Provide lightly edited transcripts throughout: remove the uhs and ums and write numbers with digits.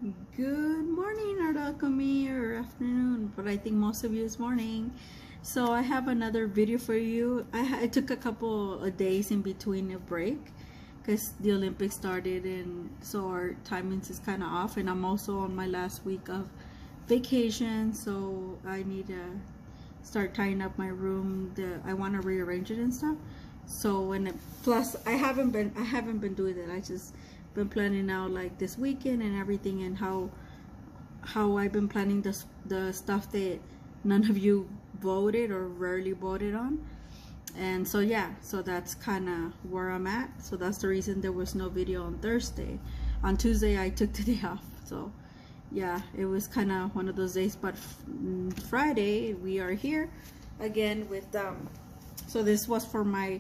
Good morning, Art-Alchemy, or afternoon, but I think most of you is morning. So I have another video for you. I took a couple of days in between a break because the Olympics started, and so our timings is kind of off, and I'm also on my last week of vacation, so I need to start tying up my room. I want to rearrange it and stuff. So plus I haven't been doing that. I just been planning out like this weekend and everything, and how I've been planning the stuff that none of you voted or rarely voted on. And so yeah, so that's kind of where I'm at. So that's the reason there was no video on Thursday. On Tuesday I took the day off, so yeah, it was kind of one of those days. But Friday we are here again with so this was from my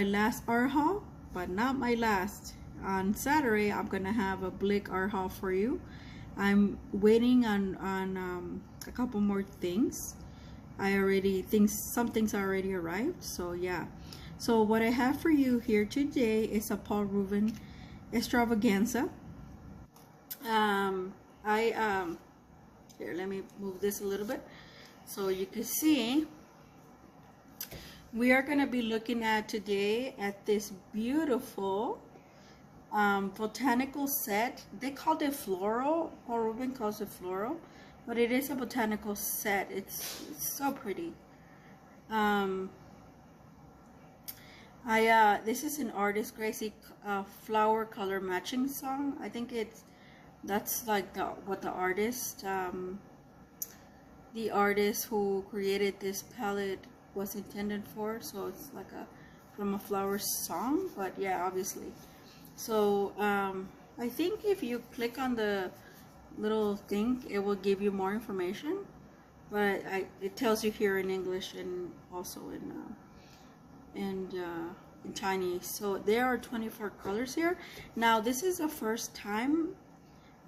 last art haul, but not my last. On Saturday I'm gonna have a Blick art haul for you. I'm waiting on a couple more things. Some things already arrived, so yeah. So what I have for you here today is a Paul Ruben extravaganza. Here, let me move this a little bit so you can see. We are going to be looking at today at this beautiful botanical set. They called it floral. Paul Ruben calls it floral, but it is a botanical set. It's so pretty. This is an artist Gracie flower color matching song. I think that's like what the artist who created this palette was intended for. So it's like from a flower song, but yeah, obviously. So I think if you click on the little thing, it will give you more information, but it tells you here in English and also in Chinese. So there are 24 colors here. Now this is the first time,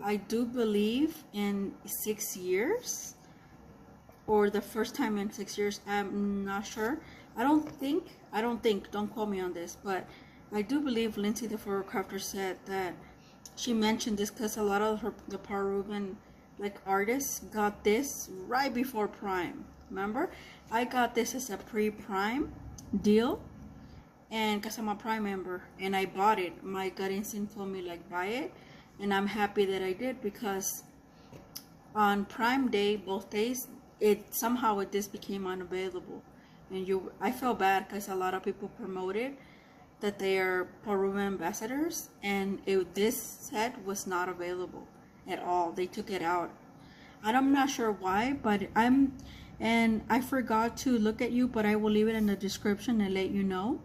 I do believe, in 6 years, or the first time in 6 years. I'm not sure. I don't think, don't quote me on this, but I do believe Lindsay the Floral Crafter said that she mentioned this because a lot of the Paul Ruben artists got this right before Prime. Remember, I got this as a pre-Prime deal, and because I'm a Prime member, and I bought it. My gut instinct told me buy it, and I'm happy that I did, because on Prime Day, both days, this became unavailable, and I felt bad because a lot of people promoted that they are Paul Ruben ambassadors, and this set was not available at all. They took it out, and I'm not sure why, but I forgot to look at you, but I will leave it in the description and let you know,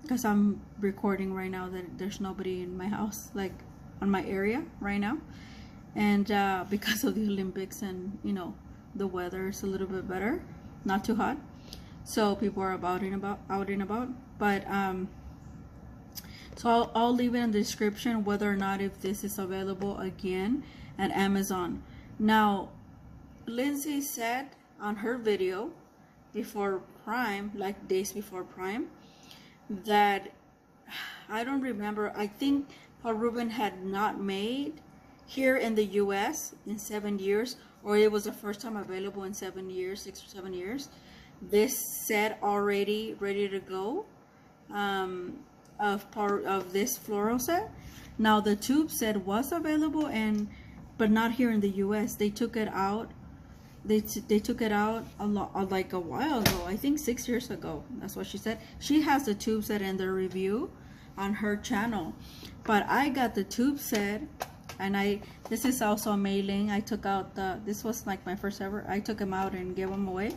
because I'm recording right now that there's nobody in my house, on my area right now, and because of the Olympics, and the weather is a little bit better, not too hot, so people are out and about. But so I'll leave it in the description whether or not if this is available again at Amazon. Now, Lindsay said on her video before Prime, days before Prime, that I don't remember. I think Paul Ruben had not made here in the US in 7 years, or it was the first time available in 7 years, 6 or 7 years. This set already ready to go, of this floral set. Now the tube set was available, but not here in the US. They took it out. They took it out a while ago. I think 6 years ago. That's what she said. She has the tube set in the review on her channel, but I got the tube set, and this is also a mailing. I took out this was my first ever. I took them out and gave them away,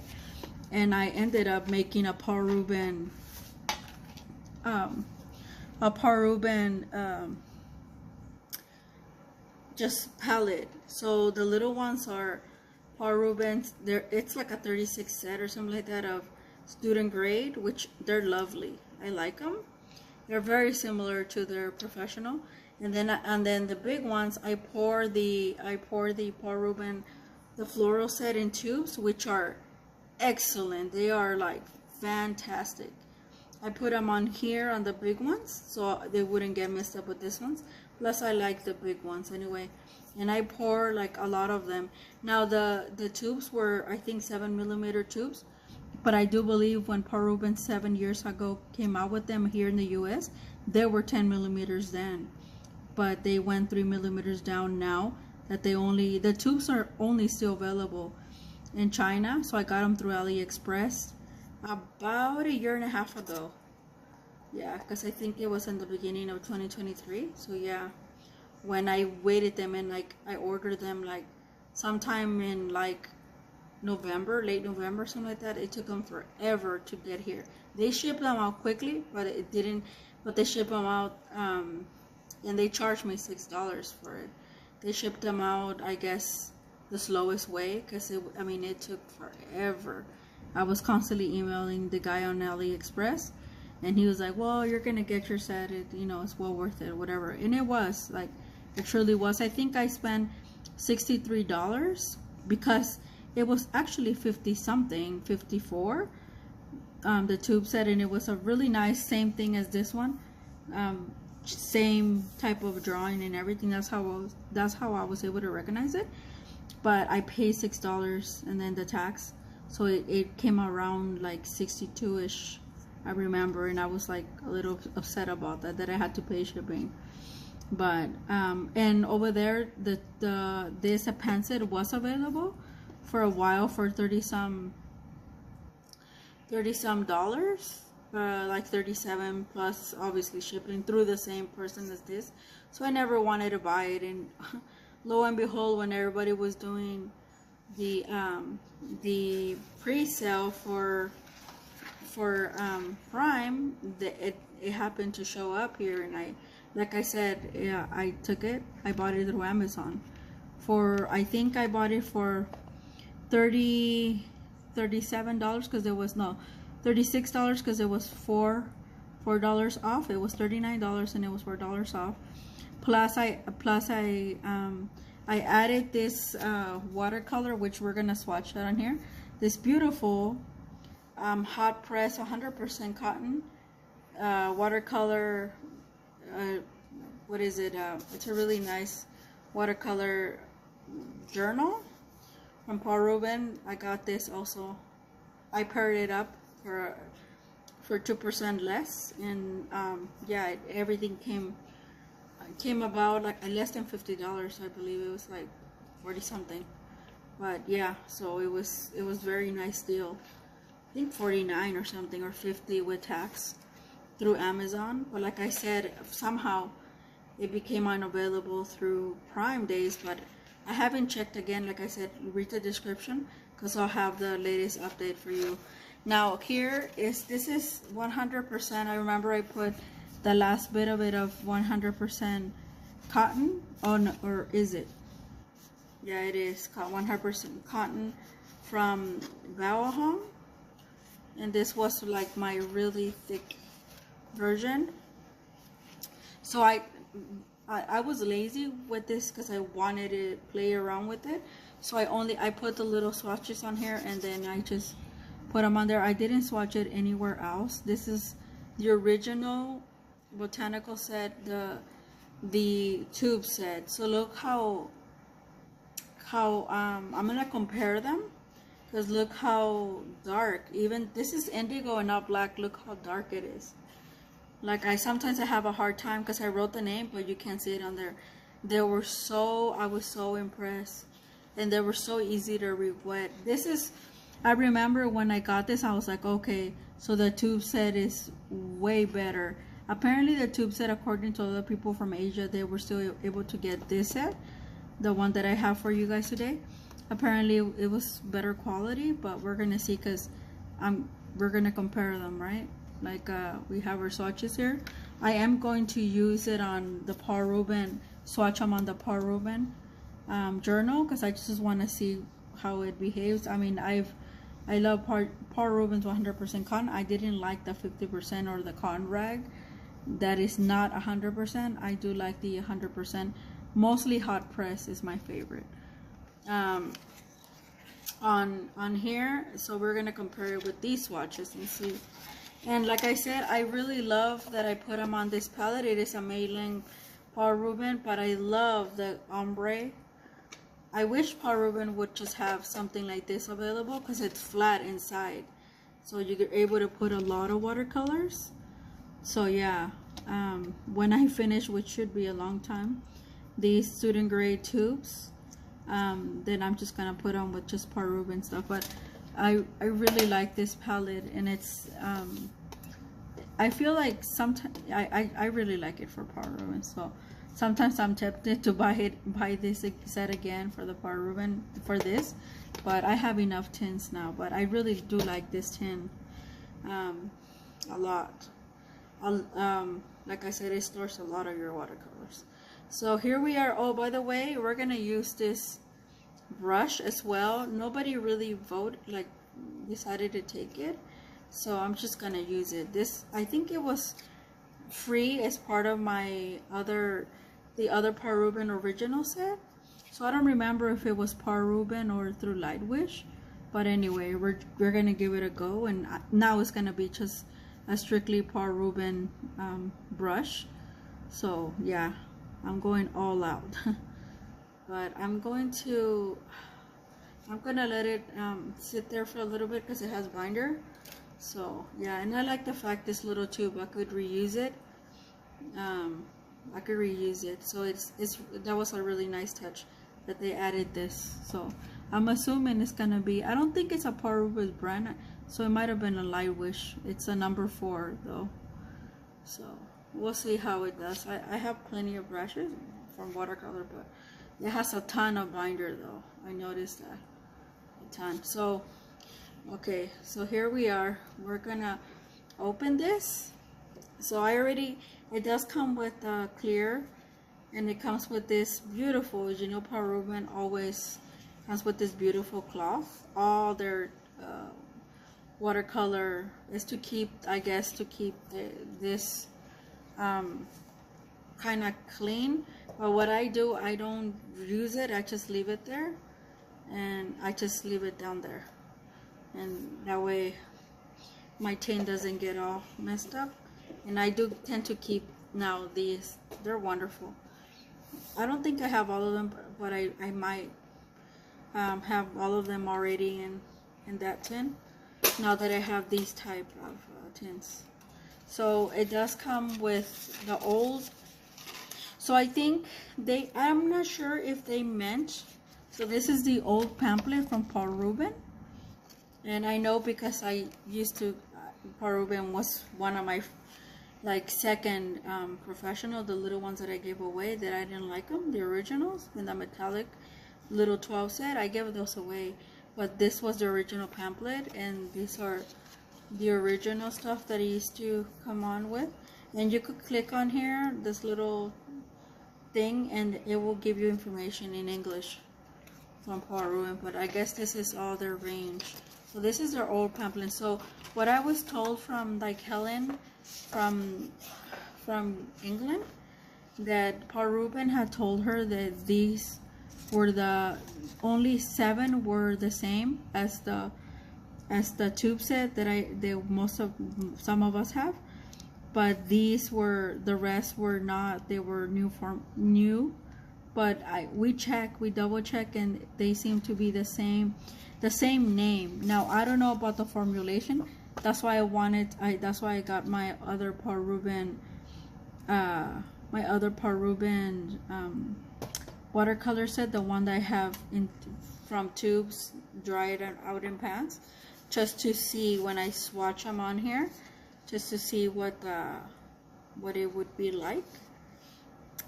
and I ended up making a Paul Ruben just palette. So the little ones are Paul Ruben's. It's like a 36 set or something like that of student grade, which they're lovely. I like them. They're very similar to their professional. And then the big ones, I pour the Paul Ruben, the floral set in tubes, which are excellent. They are fantastic. I put them on here on the big ones so they wouldn't get messed up with this ones. Plus I like the big ones anyway. And I pour like a lot of them. Now the tubes were, I think, 7mm tubes. But I do believe when Paul Ruben 7 years ago came out with them here in the US, they were 10mm then. But they went 3mm down now that the tubes are only still available in China. So I got them through AliExpress about a year and a half ago. Yeah, because I think it was in the beginning of 2023. So yeah, when I waited them and like I ordered them like sometime in like November, late November, something like that. It took them forever to get here. They shipped them out quickly, but it didn't. But they shipped them out, and they charged me $6 for it. They shipped them out, I guess, the slowest way, because I mean, it took forever. I was constantly emailing the guy on AliExpress, and he was like, "Well, you're gonna get your set. It's well worth it, whatever." And it was like, it truly was. I think I spent $63 because it was actually 50 something, 54, the tube set, and it was a really nice, same thing as this one, same type of drawing and everything. That's how I was able to recognize it. But I paid $6 and then the tax, so it came around like 62ish, I remember, and I was like a little upset about that I had to pay shipping. But and over there this pencil was available for a while for 30 some dollars, like 37 plus obviously shipping through the same person as this. So I never wanted to buy it, and lo and behold, when everybody was doing the pre-sale for Prime, it happened to show up here, and like I said, yeah, I took it. I bought it through Amazon I think I bought it for $37 because there was $36 because it was $4 off. It was $39 and it was $4 off. Plus I added this watercolor, which we're gonna swatch that on here. This beautiful hot press 100% cotton watercolor. What is it? It's a really nice watercolor journal from Paul Ruben. I got this also. I paired it up for 2% less, and yeah, everything came about like less than $50. I believe it was like 40 something. But yeah, so it was very nice deal. I think 49 or something, or 50 with tax through Amazon. But like I said, somehow it became unavailable through Prime days, but I haven't checked again. Like I said, read the description because I'll have the latest update for you. Now here this is 100%. I remember I put the last bit of it of 100% cotton. Oh no, or is it? Yeah, it is 100% cotton from Home, and this was like my really thick version. So I was lazy with this because I wanted to play around with it. So I put the little swatches on here, and then I just put them on there. I didn't swatch it anywhere else. This is the original botanical set, the tube set. So look how I'm gonna compare them, because look how dark. Even this is indigo and not black. Look how dark it is. Like sometimes I have a hard time because I wrote the name, but you can't see it on there. I was so impressed, and they were so easy to re-wet. I remember when I got this, I was like, okay, so the tube set is way better. Apparently the tube set, according to other people from Asia, they were still able to get this set, the one that I have for you guys today. Apparently it was better quality, but we're gonna see, because we're gonna compare them, right? Like we have our swatches here. I am going to use it on the Paul Ruben, swatch them on the Paul Ruben journal, because I just want to see how it behaves. I mean, I love Paul Ruben's 100% cotton. I didn't like the 50% or the cotton rag. That is not 100%. I do like the 100%. Mostly hot press is my favorite. On here, so we're gonna compare it with these swatches and see. And like I said, I really love that I put them on this palette. It is a Mailing Paul Ruben, but I love the ombre. I wish Paul Ruben would just have something like this available because it's flat inside. So you're able to put a lot of watercolors. So yeah, when I finish, which should be a long time, these student grade tubes, then I'm just gonna put on with just Paul Ruben stuff. But I really like this palette, and it's I feel like sometimes I really like it for Paul Ruben. So sometimes I'm tempted to buy this set again for the Paul Ruben for this, but I have enough tints now. But I really do like this tin a lot. Like I said, it stores a lot of your watercolors. So here we are. Oh, by the way, we're gonna use this brush as well. Nobody really decided to take it, so I'm just gonna use it. This, I think it was free as part of my the other Paul Ruben original set, so I don't remember if it was Paul Ruben or through Lightwish, but anyway, we're gonna give it a go. And now it's gonna be just a strictly Paul Ruben brush. So yeah, I'm going all out. But I'm gonna let it sit there for a little bit because it has binder. So yeah, and I like the fact this little tube, I could reuse it. So that was a really nice touch that they added this. So I'm assuming it's gonna be, I don't think it's a Paul Ruben brand, so it might have been a Lightwish. It's a number 4 though, so we'll see how it does. I have plenty of brushes from watercolor, but it has a ton of binder though. I noticed that, a ton. So okay, so here we are. We're gonna open this. So it does come with clear, and it comes with this beautiful, you know, Paul Ruben always comes with this beautiful cloth. All their watercolor is to keep, I guess, this kind of clean. But what I do, I don't use it, I just leave it there, and I just leave it down there, and that way my tin doesn't get all messed up. And I do tend to keep now these, they're wonderful. I don't think I have all of them, but I might have all of them already in that tin now that I have these type of tins. So it does come with the old, so I think I'm not sure if they meant, so this is the old pamphlet from Paul Ruben, and I know because I used to, Paul Ruben was one of my second professional, the little ones that I gave away that I didn't like them, the originals in the metallic little 12 set, I gave those away. But this was the original pamphlet, and these are the original stuff that he used to come on with. And you could click on here, this little thing, and it will give you information in English from Paul Ruben. But I guess this is all their range. So this is their old pamphlet. So what I was told from Helen from England, that Paul Ruben had told her that these were only 7 were the same as the tube set that some of us have, but the rest were not. They were new, but we double check, and they seem to be the same name. Now I don't know about the formulation. That's why that's why I got my other Paul Ruben watercolor set, the one that I have from tubes, dried out in pans, just to see when I swatch them on here, just to see what it would be like.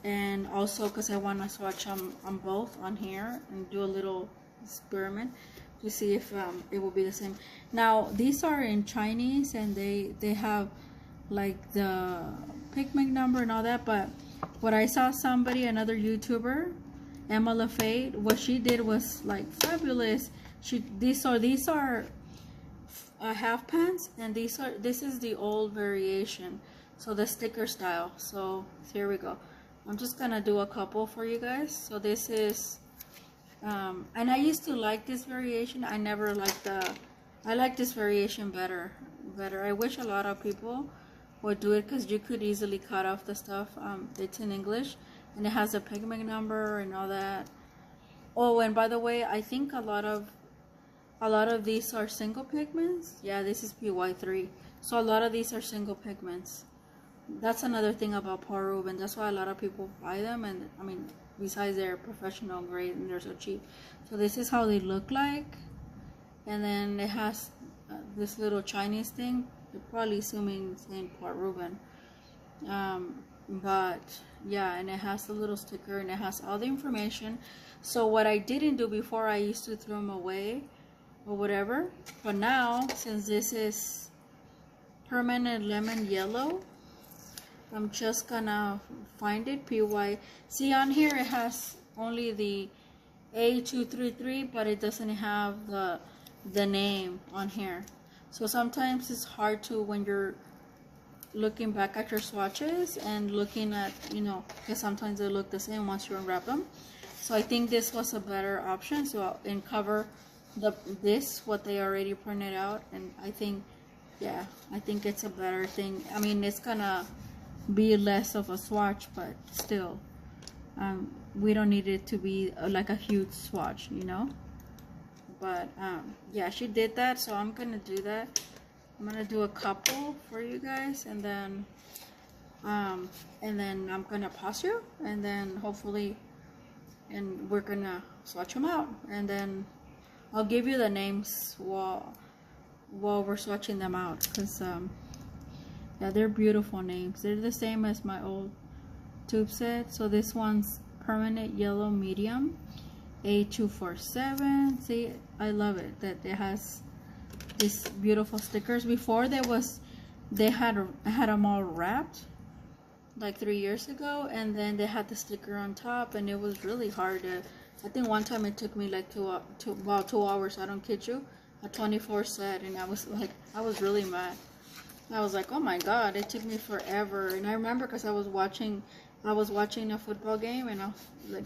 And also because I want to swatch them on both on here and do a little experiment to see if it will be the same. Now these are in Chinese, and they have like the pigment number and all that, but what I saw another YouTuber, Emma LaFade, what she did was like fabulous. These are half pans, and this is the old variation, so the sticker style. So here we go. I'm just gonna do a couple for you guys. So this is and I used to like this variation. I never liked I like this variation better. I wish a lot of people would do it, because you could easily cut off the stuff. It's in English, and it has a pigment number and all that. Oh, and by the way, I think a lot of these are single pigments. Yeah, this is PY3. So a lot of these are single pigments. That's another thing about Paul Ruben. That's why a lot of people buy them. And I mean, besides they're professional grade and they're so cheap. So this is how they look like. And then it has this little Chinese thing. You're probably assuming saying Paul Ruben. But yeah, and it has the little sticker and it has all the information. So what I didn't do before, I used to throw them away or whatever, but now since this is permanent lemon yellow, I'm just gonna find it. PY, see on here it has only the A233, but it doesn't have the name on here. So sometimes it's hard to, when you're looking back at your swatches and looking at, you know, because sometimes they look the same once you unwrap them. So I think this was a better option. So and cover this what they already printed out, and I think, yeah, I think it's a better thing. I mean, it's gonna be less of a swatch, but still, we don't need it to be like a huge swatch, you know. But yeah, she did that, so I'm gonna do that. I'm gonna do a couple for you guys, and then I'm gonna pause you, and then hopefully, and we're gonna swatch them out, and then I'll give you the names while we're swatching them out, because yeah, they're beautiful names. They're the same as my old tube set. So this one's permanent yellow medium A247. See, I love it that it has these beautiful stickers. Before they had them all wrapped like 3 years ago, and then they had the sticker on top, and it was really hard to, I think one time it took me like about 2 hours, I don't kid you, a 24 set, and I was really mad. I was like, oh my god, it took me forever. And I remember because I was watching a football game, and I was like,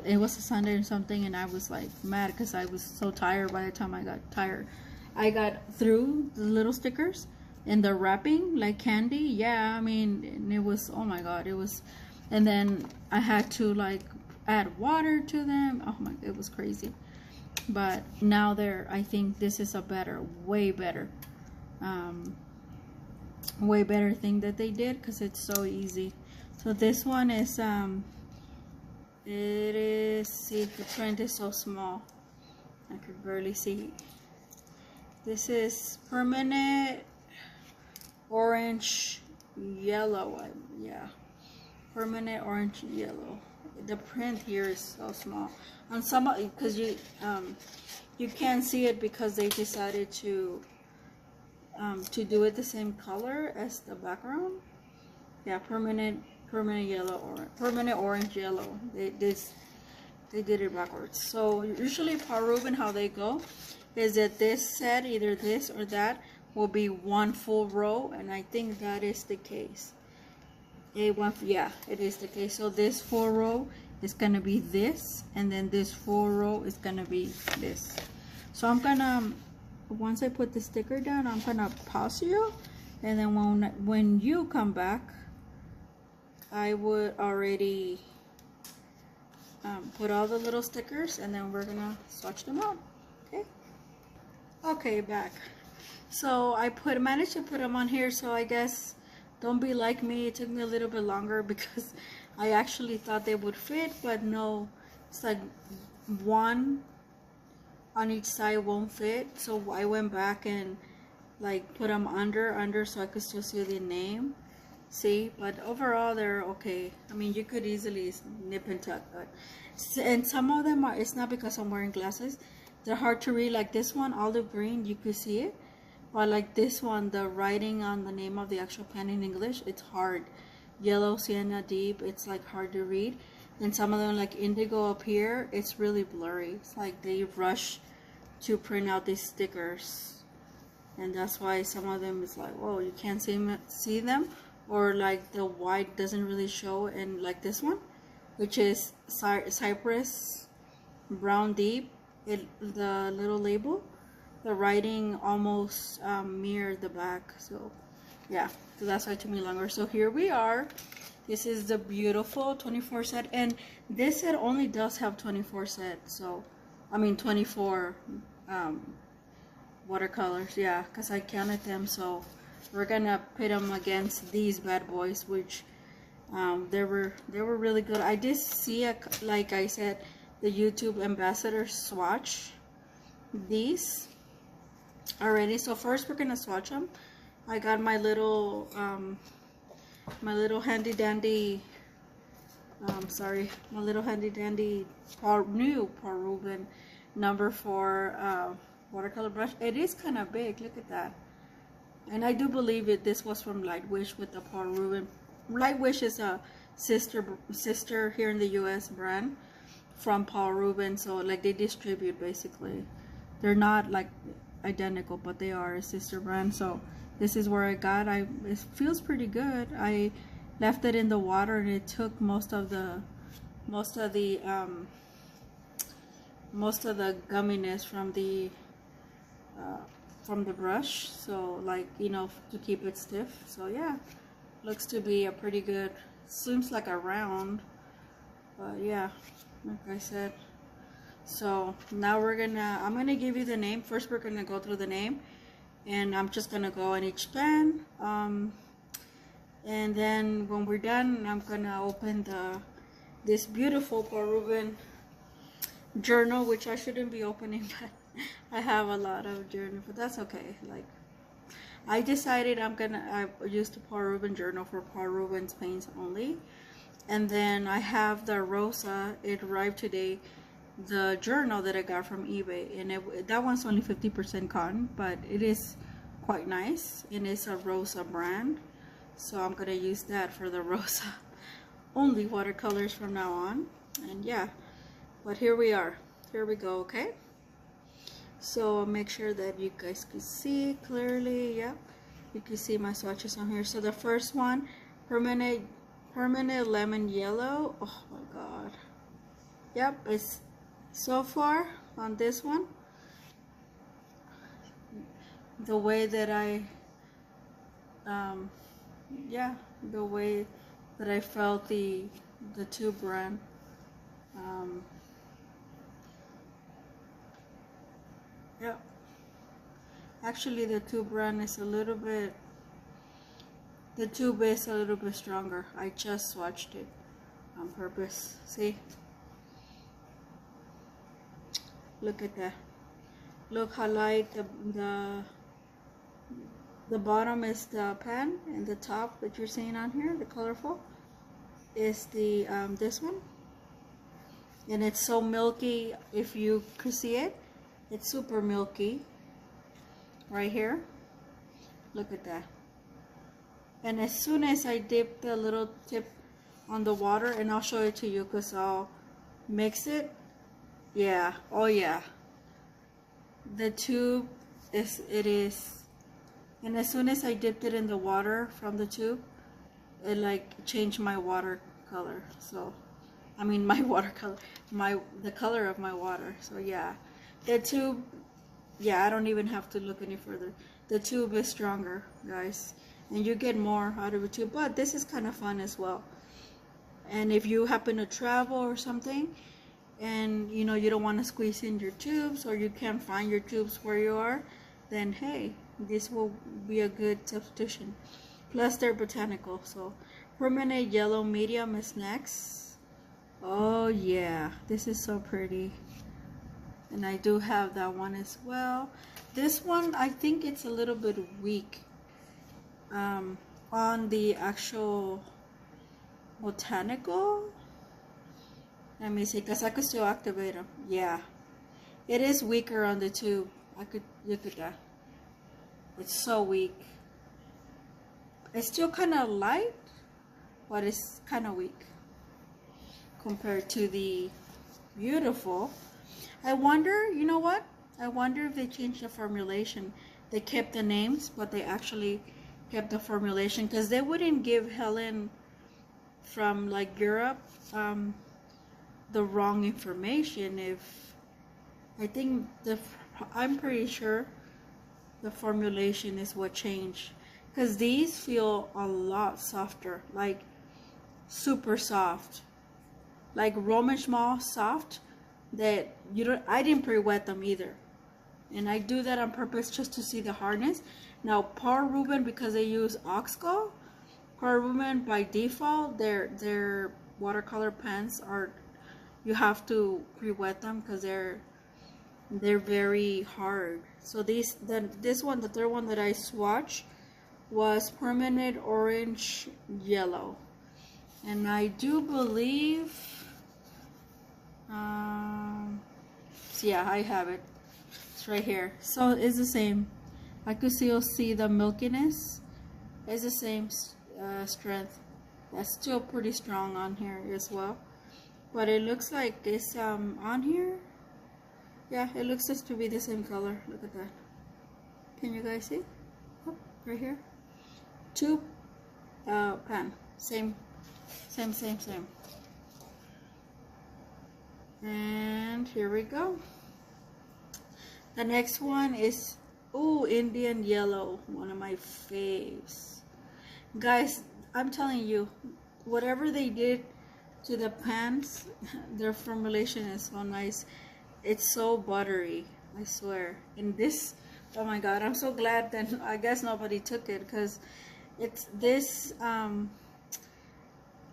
it was a Sunday or something, and I was like mad because I was so tired. By the time I got through the little stickers and the wrapping like candy. Yeah, I mean, and it was, oh my god, it was. And then I had to like add water to them. Oh my, it was crazy. But now I think this is a way better thing that they did, because it's so easy. So this one is see, the print is so small, I could barely see. This is permanent orange yellow. Yeah, permanent orange yellow. The print here is so small on some, because you can't see it because they decided to do it the same color as the background. Yeah, permanent yellow, or permanent orange yellow. They did it backwards. So usually Paul Ruben, how they go is that this set, either this or that, will be one full row, and I think that is the case. Yeah, it is the case. So this full row is gonna be this, and then this full row is gonna be this. So I'm gonna, once I put the sticker down, I'm gonna pause you, and then when you come back, I would already put all the little stickers, and then we're gonna swatch them out. Okay, back. So I managed to put them on here. So I guess don't be like me, it took me a little bit longer because I actually thought they would fit, but no, it's like one on each side won't fit. So I went back and like put them under so I could still see the name. See, but overall they're okay. I mean, you could easily nip and tuck, but and some of them are, it's not because I'm wearing glasses, they're hard to read. Like this one, olive green, you could see it, but like this one, the writing on the name of the actual pen in English, it's hard. Yellow sienna deep, it's like hard to read. And some of them, like indigo up here, it's really blurry. It's like they rush to print out these stickers, and that's why some of them is like, whoa, you can't see them, or like the white doesn't really show. And like this one, which is cypress brown deep, the little label, the writing almost mirrored the back. So yeah, so that's why it took me longer. So here we are. This is the beautiful 24 set, and this set only does have 24 set, so I mean 24 watercolors, yeah, because I counted them. So we're gonna pit them against these bad boys, which they were really good. I did see like I said, the YouTube ambassador swatch these already. So first we're gonna swatch them. I got my little handy dandy my little handy dandy new Paul Ruben number 4 watercolor brush. It is kind of big, look at that. And I do believe this was from Lightwish with the Paul Ruben. Lightwish is a sister here in the US brand from Paul Ruben, so like they distribute basically. They're not like identical, but they are a sister brand. So this is where I got. It feels pretty good. I left it in the water and it took most of the gumminess from the brush, so like, you know, to keep it stiff. So yeah, looks to be a pretty good, seems like a round, but yeah, like I said. So now I'm gonna give you the name. First we're gonna go through the name, and I'm just gonna go on each pen, and then when we're done, I'm gonna open this beautiful Paul Ruben journal, which I shouldn't be opening, but I have a lot of journal, but that's okay. Like, I decided I use the Paul Ruben journal for Paul Ruben's paints only. And then I have the Rosa, it arrived today, the journal that I got from eBay, and that one's only 50% cotton, but it is quite nice, and it's a Rosa brand, so I'm gonna use that for the Rosa only watercolors from now on. And yeah, but here we are, here we go. Okay, so I'll make sure that you guys can see clearly. Yep, you can see my swatches on here. So the first one, permanent lemon yellow. Oh my god, yep, it's so far on this one, the way that I the way that I felt the tube brand, yeah, actually the tube brand is a little bit, the tube is a little bit stronger. I just swatched it on purpose. See, look at that, look how light the bottom is the pen, and the top that you're seeing on here, the colorful, is the this one, and it's so milky. If you could see it, it's super milky right here. Look at that. And as soon as I dip the little tip on the water, and I'll show it to you because I'll mix it. Yeah, oh yeah, the tube is, and as soon as I dipped it in the water from the tube, it like changed my water color. So I mean my watercolor, the color of my water. So yeah, the tube, yeah, I don't even have to look any further. The tube is stronger, guys, and you get more out of a tube. But this is kind of fun as well. And if you happen to travel or something, and you know you don't want to squeeze in your tubes, or you can't find your tubes where you are, then hey, this will be a good substitution. Plus they're botanical. So permanent yellow medium is next. Oh yeah, this is so pretty, and I do have that one as well. This one, I think it's a little bit weak on the actual botanical. Let me see, because I could still activate them. Yeah, it is weaker on the tube. Look at that. It's so weak. It's still kind of light, but it's kind of weak compared to the beautiful. I wonder, you know what? I wonder if they changed the formulation. They kept the names, but they actually kept the formulation, because they wouldn't give Helen from like Europe the wrong information. If I think I'm pretty sure the formulation is what changed, because these feel a lot softer. Like super soft, like Roman schmal soft, that you don't, I didn't pre-wet them either. And I do that on purpose just to see the hardness. Now Paul Ruben, because they use Oxco, Paul Ruben by default, their watercolor pens are, you have to pre-wet them because they're very hard. So this one, the third one that I swatched, was permanent orange yellow, and I do believe, yeah, I have it. It's right here. So it's the same. I could still see the milkiness. It's the same strength. That's still pretty strong on here as well. But it looks like it's on here. Yeah, it looks just to be the same color. Look at that. Can you guys see? Oh, right here. Two pen. Same. And here we go. The next one is, ooh, Indian yellow, one of my faves. Guys, I'm telling you, whatever they did to the pans, their formulation is so nice. It's so buttery, I swear. And this, oh my god, I'm so glad that I guess nobody took it, because it's this,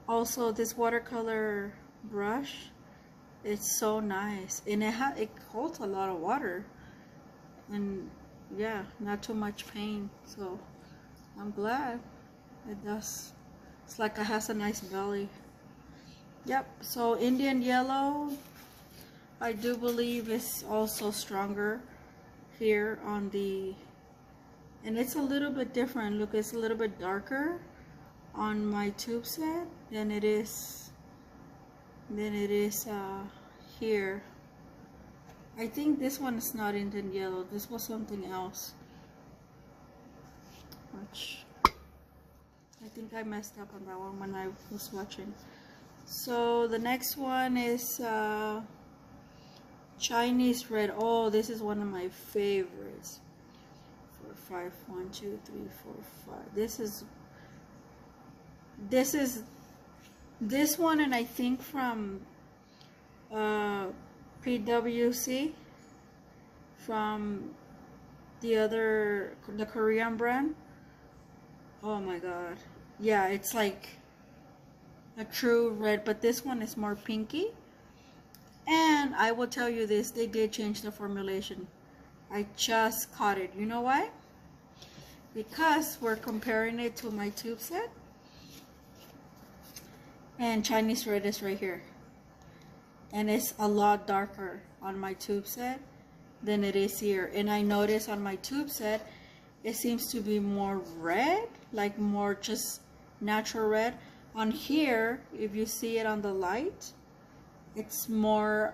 also this watercolor brush, it's so nice, and it holds a lot of water, and yeah, not too much paint, so I'm glad it does. It's like it has a nice belly. Yep. So Indian yellow, I do believe is also stronger here on the, and it's a little bit different. Look, it's a little bit darker on my tube set than it is here. I think this one is not Indian yellow. This was something else. Which I think I messed up on that one when I was watching. So the next one is Chinese red. Oh, this is one of my favorites. 4, 5, 1, 2, 3, 4, 5. This one, and I think from PWC, from the Korean brand. Oh my god, yeah, it's like a true red, but this one is more pinky. And I will tell you this, they did change the formulation. I just caught it. You know why? Because we're comparing it to my tube set, and Chinese red is right here, and it's a lot darker on my tube set than it is here. And I notice on my tube set it seems to be more red, like more just natural red. On here, if you see it on the light, it's more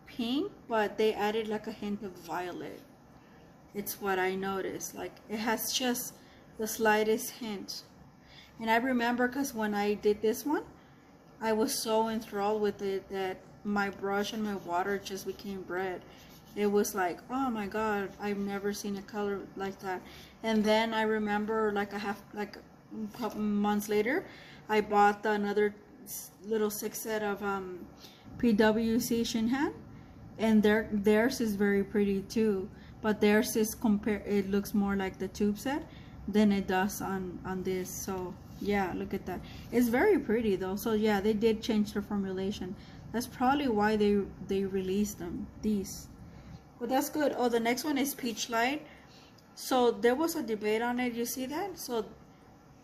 pink, but they added like a hint of violet. It's what I noticed. Like it has just the slightest hint. And I remember, because when I did this one, I was so enthralled with it that my brush and my water just became red. It was like, oh my god, I've never seen a color like that. And then I remember, like a couple months later, I bought another little 6 set of PWC Shinhan, and theirs is very pretty too. But theirs is it looks more like the tube set than it does on this. So yeah, look at that. It's very pretty though. So yeah, they did change the formulation. That's probably why they released these. But that's good. Oh, the next one is Peach Light. So there was a debate on it. You see that? So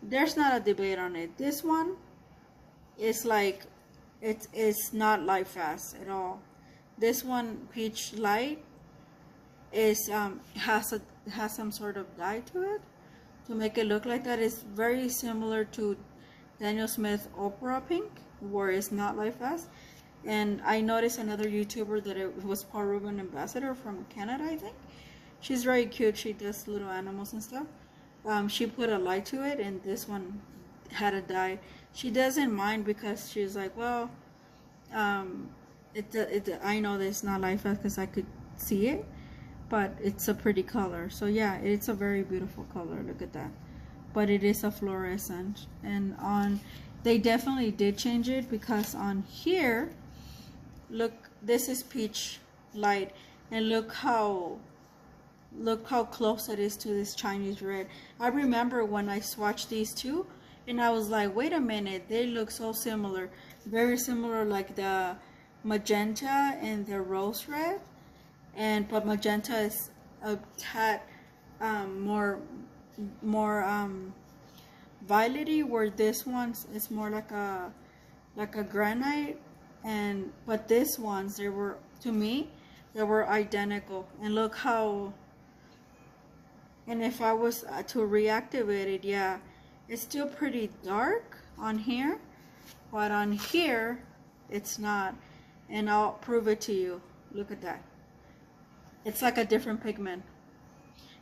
there's not a debate on it. This one is like, it's not light fast at all. This one, Peach Light, is has some sort of dye to it to make it look like that. It's very similar to Daniel Smith Opera Pink, where it's not light fast. And I noticed another YouTuber that it was Paul Ruben Ambassador from Canada, I think. She's very cute. She does little animals and stuff. She put a light to it, and this one had a dye. She doesn't mind, because she's like, well, I know that it's not light fast because I could see it, but it's a pretty color. So yeah, it's a very beautiful color. Look at that. but it is a fluorescent. And on, they definitely did change it, because on here, look, this is peach light, and look how close it is to this Chinese red. I remember when I swatched these two, and I was like, wait a minute, they look so similar, very similar, like the magenta and the rose red, but magenta is a tad more violety, where this one is more like a granite, but this ones, they were, to me, they were identical. And look how, and if I was to reactivate it, yeah, it's still pretty dark on here, but on here it's not. And I'll prove it to you. Look at that, it's like a different pigment.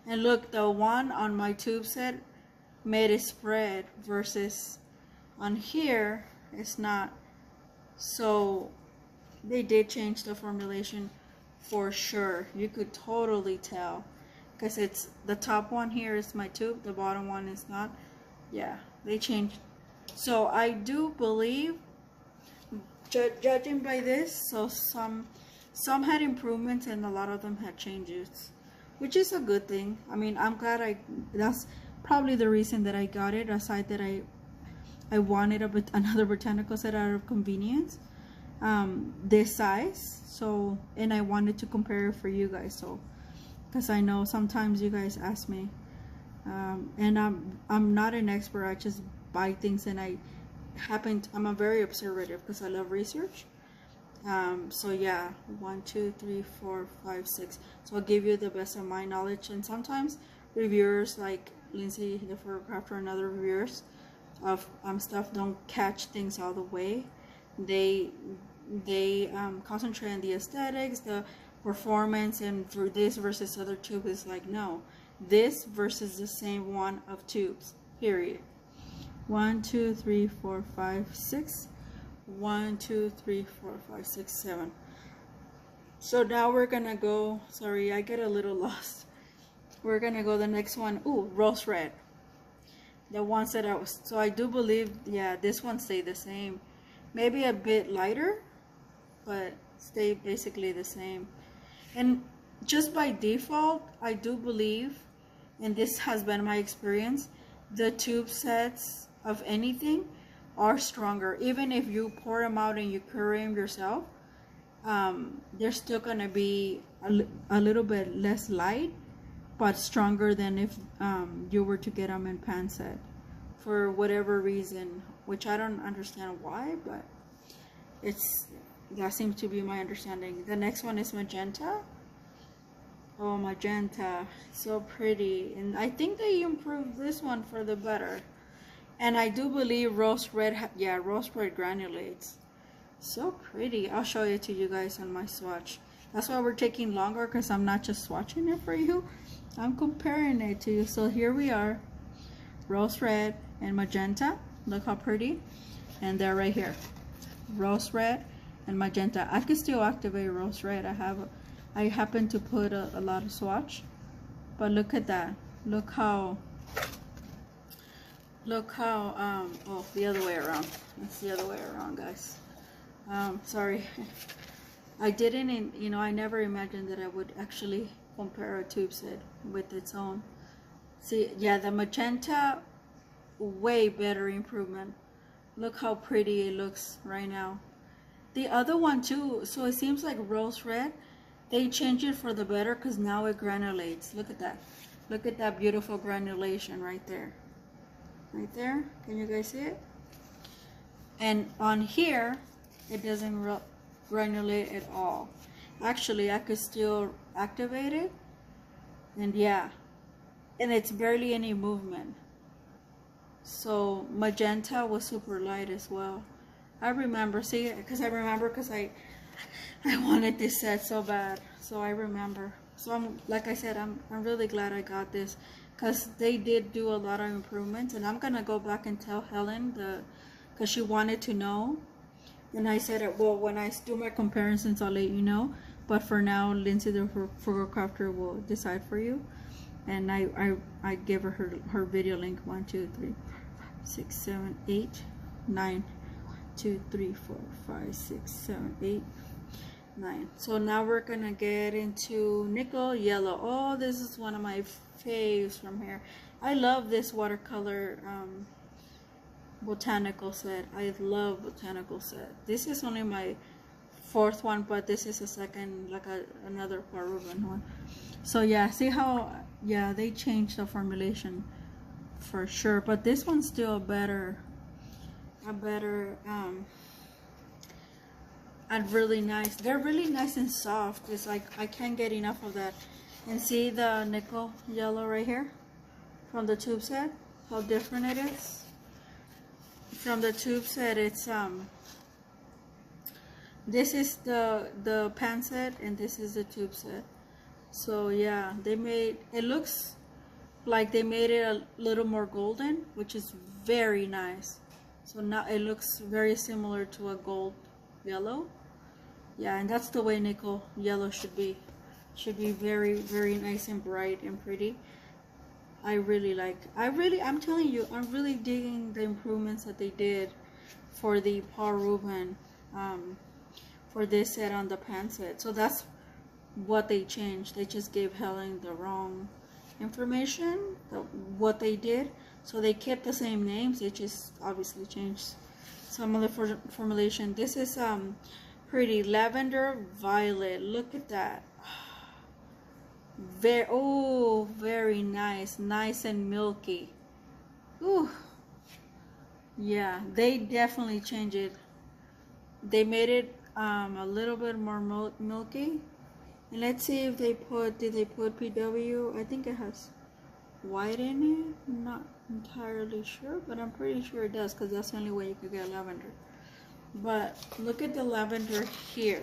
And look, the one on my tube set made it spread, versus on here it's not. So they did change the formulation for sure. You could totally tell, because it's the top one here is my tube, the bottom one is not. Yeah, they changed. So I do believe, judging by this, so some had improvements and a lot of them had changes, which is a good thing. I mean, I'm glad that's probably the reason that I got it, aside that I wanted another botanical set out of convenience, this size. So, and I wanted to compare it for you guys, so, because I know sometimes you guys ask me, and I'm not an expert. I just buy things, and I'm a very observative, because I love research. So yeah, 1, 2, 3, 4, 5, 6. So I'll give you the best of my knowledge. And sometimes reviewers like Lindsay, the photographer, and other reviewers of stuff don't catch things all the way. They concentrate on the aesthetics, the performance, and for this versus other tube is like, no, this versus the same one of tubes, period. 1, 2, 3, 4, 5, 6. 1, 2, 3, 4, 5, 6, 7. So now we're gonna go, sorry, I get a little lost. We're gonna go the next one. Ooh, rose red. The ones that so I do believe, yeah, this one stayed the same. Maybe a bit lighter, but stay basically the same. And just by default, I do believe, and this has been my experience, the tube sets of anything are stronger. Even if you pour them out and you curry them yourself, they're still gonna be a little bit less light, but stronger than if you were to get them in pan set, for whatever reason, which I don't understand why, but that seems to be my understanding. The next one is magenta. Oh, magenta, so pretty. And I think they improved this one for the better. And I do believe rose red, yeah, rose red granulates. So pretty. I'll show it to you guys on my swatch. That's why we're taking longer, because I'm not just swatching it for you, I'm comparing it to you. So here we are, rose red and magenta. Look how pretty. And they're right here, rose red and magenta. I can still activate rose red. I happen to put a lot of swatch, but look at that. Look how oh, the other way around. It's the other way around, guys. Sorry. I didn't, I never imagined that I would actually compare a tube set with its own. See, yeah, the magenta, way better improvement. Look how pretty it looks right now. The other one too, so it seems like rose red, they changed it for the better, because now it granulates. Look at that. Look at that beautiful granulation right there. Right there. Can you guys see it? And on here, it doesn't granulate at all. Actually, I could still activate it. And yeah. And it's barely any movement. So magenta was super light as well. I remember, see, because I wanted this set so bad. So I remember. So like I said, I'm really glad I got this, because they did do a lot of improvements. And I'm gonna go back and tell Helen, because she wanted to know. And I said, well, when I do my comparisons, I'll let you know. But for now, Lindsay, the photographer, will decide for you. and I give her video link. 1 2 3 6 7 8 9 2 3 4 5 6 7 8 9. So now we're gonna get into nickel yellow. Oh, this is one of my faves from here. I love this watercolor botanical set. I love botanical set. This is only my fourth one, but this is a second, like another Paul Ruben one. So yeah, see how, yeah, they changed the formulation for sure, but this one's still a better and really nice. They're really nice and soft. It's like I can't get enough of that. And see the nickel yellow right here from the tube set, how different it is. From the tube set, it's this is the pan set, and this is the tube set. So yeah, they made it, looks like they made it a little more golden, which is very nice. So now it looks very similar to a gold yellow. Yeah, and that's the way nickel yellow should be. Should be very, very nice and bright and pretty. I'm telling you, I'm really digging the improvements that they did for the Paul Ruben for this set on the pan set. So that's what they changed. They just gave Helen the wrong information, what they did. So they kept the same names, they just obviously changed some of the formulation. This is pretty lavender violet. Look at that. Very nice, nice and milky. Ooh, yeah, they definitely changed it. They made it a little bit more milky. And let's see if they did they put PW? I think it has white in it. I'm not entirely sure, but I'm pretty sure it does, because that's the only way you could get lavender. But look at the lavender here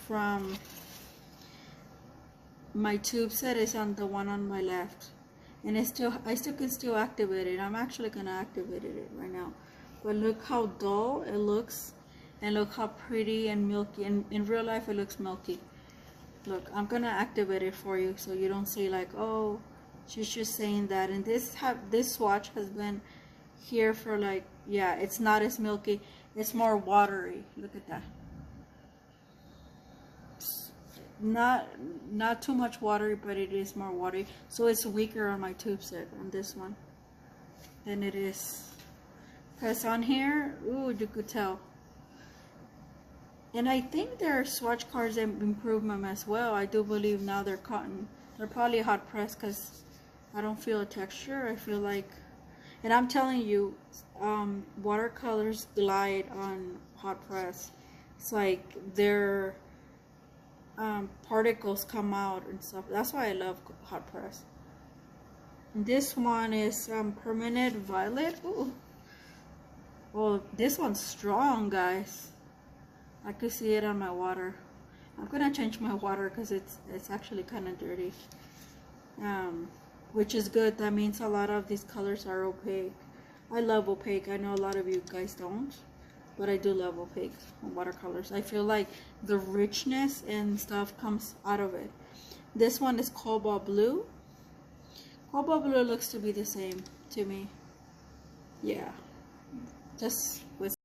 from my tube set. Is on the one on my left, and I still can still activate it. I'm actually gonna activate it right now. But look how dull it looks, and look how pretty and milky. And in real life, it looks milky. Look, I'm gonna activate it for you, so you don't say like, oh, she's just saying that. And this swatch has been here for like, yeah, it's not as milky, it's more watery. Look at that. Not too much watery, but it is more watery. So it's weaker on my tube set on this one than it is, because on here, ooh, you could tell. And I think their swatch cards improve them as well. I do believe now they're cotton. They're probably hot pressed, because I don't feel a texture. I feel like, and I'm telling you, watercolors glide on hot press. It's like their particles come out and stuff. That's why I love hot press. And this one is permanent violet. Ooh. Well, this one's strong, guys. I could see it on my water. I'm gonna change my water because it's actually kind of dirty, which is good. That means a lot of these colors are opaque. I love opaque. I know a lot of you guys don't, but I do love opaque watercolors. I feel like the richness and stuff comes out of it. This one is cobalt blue. Cobalt blue looks to be the same to me. Yeah, just with